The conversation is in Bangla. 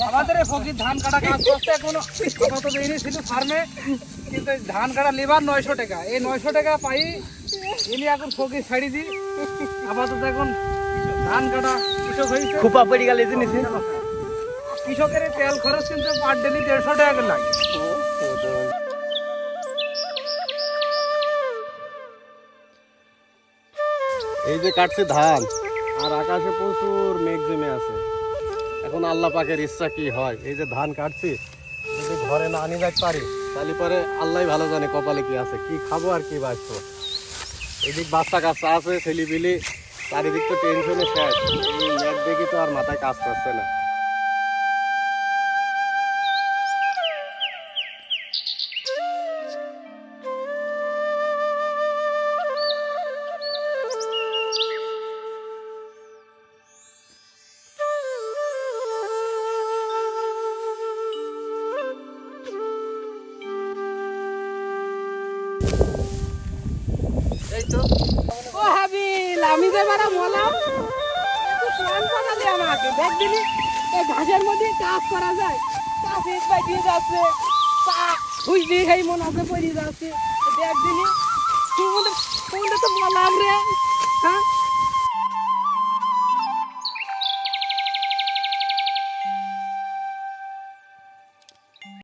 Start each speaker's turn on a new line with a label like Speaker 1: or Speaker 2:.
Speaker 1: আমাদের এই ফকির ধান কাটা কাজ করতে এখনো আপাতত ইনি ছিল ফার্মে, কিন্তু এই ধান কাটা লেবার 900 টাকা, এই 900 টাকা পাই ইনি এখন ফকির ছাড়ি দিই। আপাতত এখন ধান কাটা কৃষক হয়েছে,
Speaker 2: খুপা পড়ে গেল এই জিনিস।
Speaker 1: কৃষকের এই তেল খরচ কিন্তু পার ডেলি 150 টাকা করে লাগে।
Speaker 3: এই যে কাটছে ধান, আর আকাশে প্রচুর মেঘ জমে আছে। এখন আল্লাহ পাকের ইচ্ছা কি হয়, এই যে ধান কাটছি যদি ঘরে না আনি যাইতে পারি তাহলে পরে আল্লাহ ভালো জানে কপালে কি আছে, কি খাবো আর কি বাঁচবো। এদিক বাচ্চা কাচ্চা আছে, ছেলিপিলি, চারিদিক তো টেনশনে শেষ। এই মেঘ দেখি তো আর মাথায় কাজ করছে না।
Speaker 1: এই তো
Speaker 4: ও হাবিল, আমি যে বারা বললাম একটু প্ল্যান বানালি আমাকে, দেখ দিলি এই ঘাসের মধ্যে কাজ করা যায়, কাজ এক বাই দিয়ে যাচ্ছে, তা হুই দিয়ে খাই মন আছে পড়ে যাচ্ছে, দেখ দিলি তুই তো বললাম রে।